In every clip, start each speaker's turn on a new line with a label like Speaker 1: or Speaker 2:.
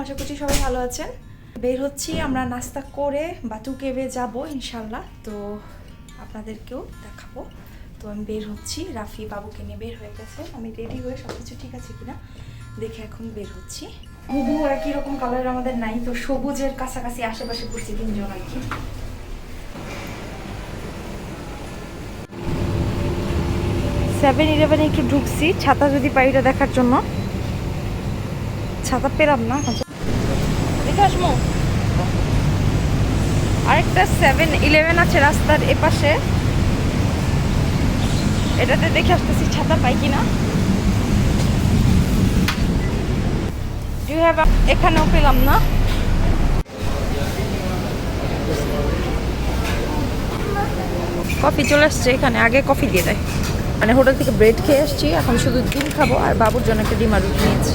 Speaker 1: আশা করছি সবাই ভালো আছেন। বের হচ্ছি আমরা নাস্তা করে বাটু কেভে যাব ইনশাল্লাহ, তো আপনাদেরকেও দেখাবো। তো আমি বের হচ্ছি, রাফি বাবুকে নিয়ে বের হয়ে গেছে, আমি রেডি হয়ে সব কিছু ঠিক আছে কিনা দেখে এখন বের হচ্ছি। হুবহু একই রকম কালার আমাদের নাই, তো সবুজের কাছাকাছি আশেপাশে ঘুরছি তিনজন আর কি। 7-11 একটু ঢুকছি ছাতা যদি পাই এটা দেখার জন্য, ছাতা পেলাম না, দেখে আসবো। আরেকটা 7-11 আছে রাস্তার এপাশে, এটাতে দেখে আসতেছি ছাতা পাই কিনা। এখানেও পেলাম না। কফি চলে আসছে এখানে, আগে কফি দিয়ে দেয়। মানে হোটেল থেকে ব্রেড খেয়ে আসছি, এখন শুধু ডিম খাবো আর বাবুর জন্য একটা ডিম আর রুটি নিয়েছি।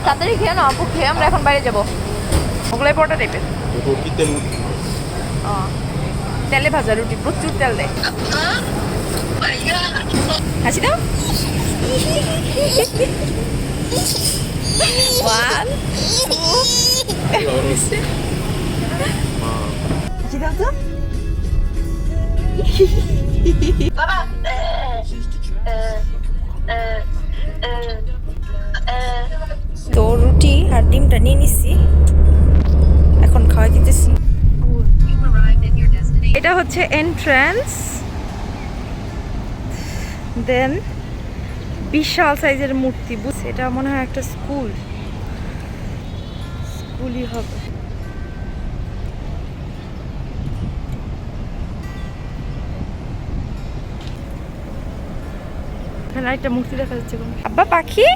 Speaker 1: তাড়াতাড়ি খেয়ে না আপু, খেয়ে আমরা এখন বাইরে যাবো। মোগলাই পরোটা টাইপের, তেলে ভাজা রুটি, প্রচুর তেল দেয়। হাসি দাও। One, two. হাসি দাও তো। তো রুটি আর ডিমটা নিয়ে নিচ্ছি, এখন খাওয়া দিতেছি। এটা হচ্ছে এন্ট্রান্স, দেন বিশাল সাইজের মূর্তি, এটা মনে হয় একটা স্কুলই হবে। এখানে একটা মূর্তি দেখা যাচ্ছে। আব্বা পাখি।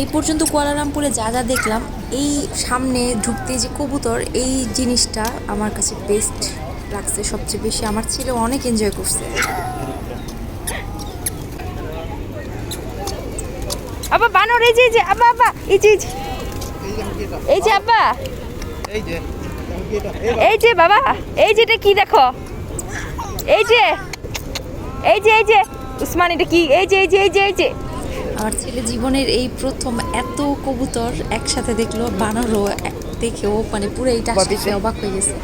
Speaker 2: এই পর্যন্ত কুয়ালালামপুরে যা যা দেখলাম, এই সামনে ঢুকতে যে কবুতর, এই জিনিসটা আমার কাছে বেস্ট লাগছে সবচেয়ে বেশি। আমার ছেলে অনেক এনজয় করছে।
Speaker 1: আব্বা বানর, এই যে আব্বা আব্বা, এই যে আব্বা, এই যে বাবা, এই যেটা কি দেখো, এই যে উসমান, এটা কি? এই যে
Speaker 2: আমার ছেলে জীবনের এই প্রথম এত কবুতর একসাথে দেখলো, বানরও দেখেও মানে পুরো এইটা অবাক হয়ে গেছে।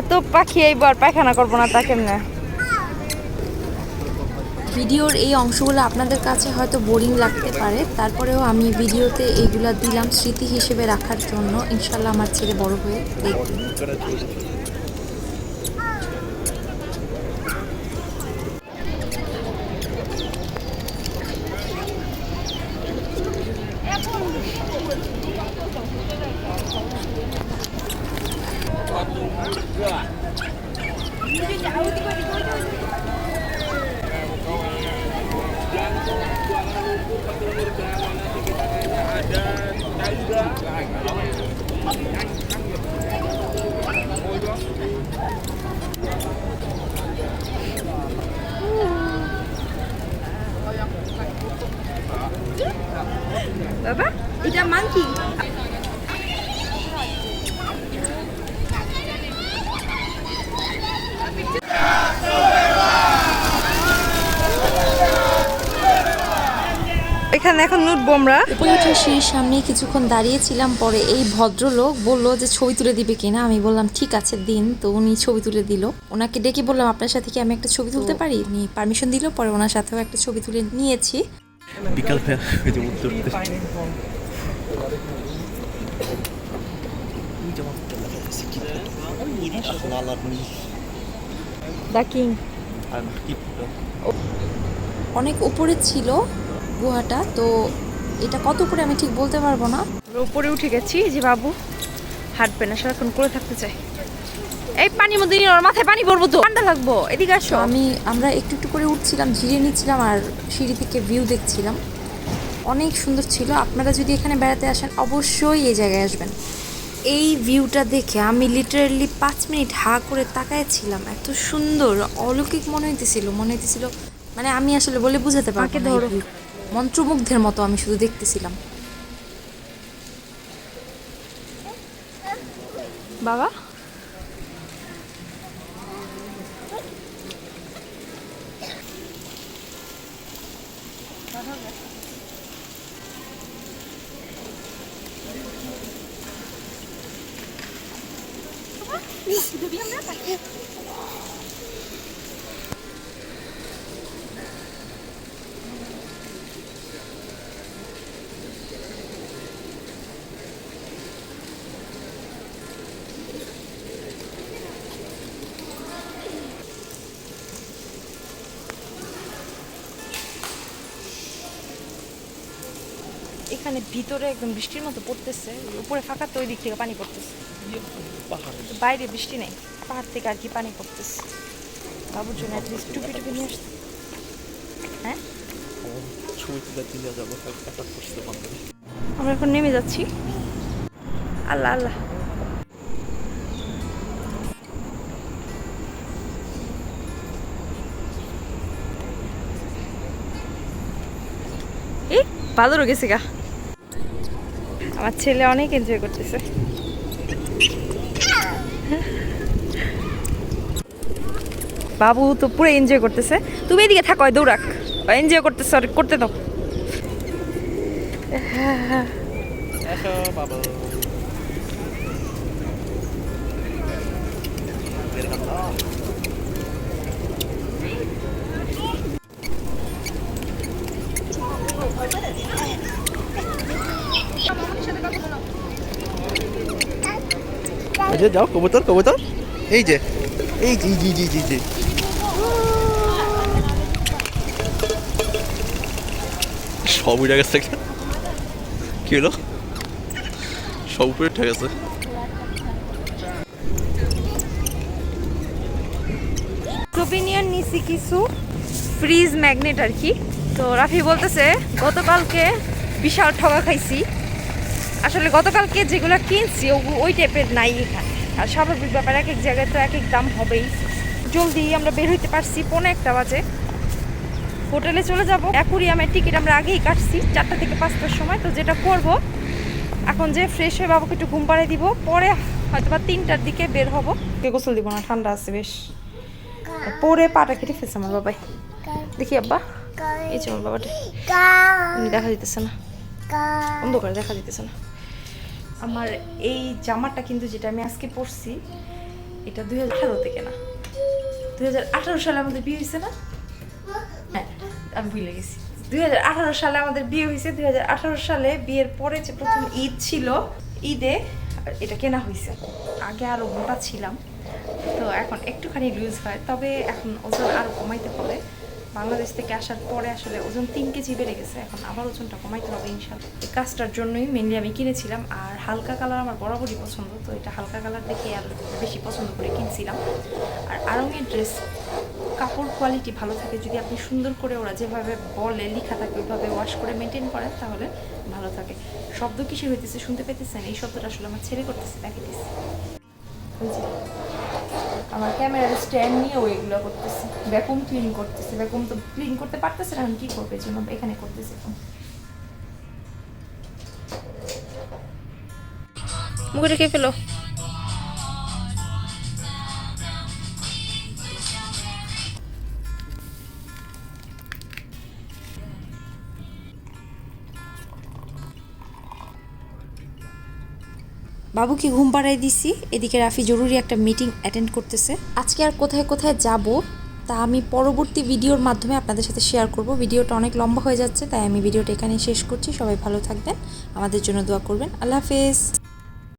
Speaker 1: এত পাখি এইবার পায়খানা করবো না তা কেমনে?
Speaker 2: ভিডিওর এই অংশগুলো আপনাদের কাছে হয়তো বোরিং লাগতে পারে, তারপরেও আমি ভিডিওতে এইগুলা দিলাম স্মৃতি হিসেবে রাখার জন্য। ইনশাল্লাহ আমার ছেলে বড় হয়ে দেখবে।
Speaker 1: বাবা এটা মাংকি। এখানে এখন উঠবো আমরা।
Speaker 2: উপরে উঠে সিঁড়ির সামনে কিছুক্ষণ দাঁড়িয়েছিলাম, পরে এই ভদ্রলোক বললো যে ছবি তুলে দিবে কিনা। আমি বললাম ঠিক আছে দিন, তো উনি ছবি তুলে দিল। ওনাকে ডেকে বললাম আপনার সাথে কি আমি একটা ছবি তুলতে পারি, উনি পারমিশন দিল। পরে ওনার সাথেও একটা ছবি তুলে নিয়েছি।
Speaker 3: বিকাল
Speaker 2: অনেক উপরে ছিল গুহাটা, তো এটা কত উপরে আমি ঠিক বলতে পারবো না।
Speaker 1: উপরে উঠে গেছি, যে বাবু হাঁটবে না, সারাক্ষণ করে থাকতে চাই। এই পানির মধ্যে ওর মাথায় পানি পড়বো, তো ঠান্ডা লাগবো, এদিকে আসো।
Speaker 2: আমরা একটু একটু করে উঠছিলাম, ঝিরে নিচ্ছিলাম আর সিঁড়ি থেকে ভিউ দেখছিলাম। অনেক সুন্দর ছিল। আপনারা যদি এখানে বেড়াতে আসেন অবশ্যই এই জায়গায় আসবেন। এই ভিউটা দেখে আমি লিটারালি 5 মিনিট হা করে তাকাইছিলাম। এত সুন্দর, অলৌকিক মনে হইতেছিল মানে আমি আসলে বলে বুঝাতে পারবো না। মন্ত্রমুগ্ধের মতো আমি শুধু দেখতেছিলাম।
Speaker 1: বাবা এখানে ভিতরে একদম বৃষ্টির মতো পড়তেছে, উপরে ফাঁকা তো ওই দিক থেকে পানি পড়তেছে, বাইরে বৃষ্টি নেই, পাহাড় থেকে আর কি পানি পড়তেছে। বাবুর জন্য অ্যাটলিস্ট টুপি টুপি নিয়ে আসতে। হ্যাঁ আমরা এখন নেমে যাচ্ছি। আল্লাহ আল্লাহ এই বাদরও গেছে গা। আমার ছেলে অনেক এনজয় করতেছে। বাবু তো পুরো এনজয় করতেছে। তুমি এদিকে থাকো, দৌড়াক, এনজয় করতেছে, করতে দাও।
Speaker 3: যাও কবুতর কবুতর, এই যে এই জি জি জি জি জি সব উঠে গেছে। কি হলো? সব উপরে উঠে গেছে।
Speaker 1: সোভিনিয়ার নিছি কিছু ফ্রিজ ম্যাগনেট আর কি। তো রাফি বলতেছে গতকালকে বিশাল ঠগা খাইছি। আসলে গতকালকে যেগুলো কিনছি ওই টাইপের নাই এখানে। আর স্বাভাবিক ব্যাপার, এক এক জায়গায় তো এক এক দাম হবেই। জলদি আমরা বের হইতে পারছি, 1:45 বাজে। হোটেলে চলে যাব। অ্যাকুরিয়ামের টিকিট আমরা আগেই কাটছি 4টা থেকে 5টার সময়। তো যেটা করব এখন, যে ফ্রেশ হয়ে বাবুকে একটু ঘুম পাড়িয়ে দিব, পরে হয়তো বা 3টার দিকে বের হব। গোসল দিব না, ঠান্ডা আছে বেশ। পরে পাটা কেটে ফেলছে আমার বাবাই। দেখি আব্বা, এই যে আমার বাবাটা দেখা দিতেছে না, অন্ধকারে দেখা দিতেছে না। আমার এই জামাটা কিন্তু যেটা আমি আজকে পরছি, এটা 2018 থেকে না, 2018 সালে আমাদের বিয়ে হয়েছে না? হ্যাঁ আমি ভুলে গেছি। 2018 সালে আমাদের বিয়ে হয়েছে। 2018 সালে বিয়ের পরে যে প্রথম ঈদ ছিল, ঈদে এটা কেনা হয়েছে। আগে আরো মোটা ছিলাম, তো এখন একটুখানি লুজ হয়। তবে এখন ওজন আরো কমাইতে হবে। বাংলাদেশ থেকে আসার পরে আসলে ওজন 3 কেজি বেড়ে গেছে। এখন আবার ওজনটা কমাইতে হবে ইনশাল্লাহ। এই কাজটার জন্যই মেনলি আমি কিনেছিলাম। আর হালকা কালার আমার বরাবরই পছন্দ, তো এটা হালকা কালার দেখে আর বেশি পছন্দ করে কিনছিলাম। আর আরঙের ড্রেস কাপড় কোয়ালিটি ভালো থাকে যদি আপনি সুন্দর করে, ওরা যেভাবে বলে লেখা থাকে ওইভাবে ওয়াশ করে মেনটেন করেন, তাহলে ভালো থাকে। শব্দ কিসে হইতেছে শুনতে পেতেছেন? এই শব্দটা আসলে আমার ছেলে করতেছে, দেখে দিচ্ছে। আমার ক্যামেরার স্ট্যান্ড নিয়েও এগুলো করতেছে, ভ্যাকুম ক্লিন করতেছে। ভ্যাকুম তো ক্লিন করতে পারতেছে না, এখন কি করবে? জন্য এখানে করতেছে। মুখে রেখে ফেলো।
Speaker 2: বাবুকে ঘুম পাড়াই দিছি, এদিকে রাফি জরুরি একটা মিটিং অ্যাটেন্ড করতেছে। আজকে আর কোথায় কোথায় যাব তা আমি পরবর্তী ভিডিওর মাধ্যমে আপনাদের সাথে শেয়ার করব। ভিডিওটা অনেক লম্বা হয়ে যাচ্ছে, তাই আমি ভিডিওটা এখানে শেষ করছি। সবাই ভালো থাকবেন, আমাদের জন্য দোয়া করবেন। আল্লাহ হাফেজ।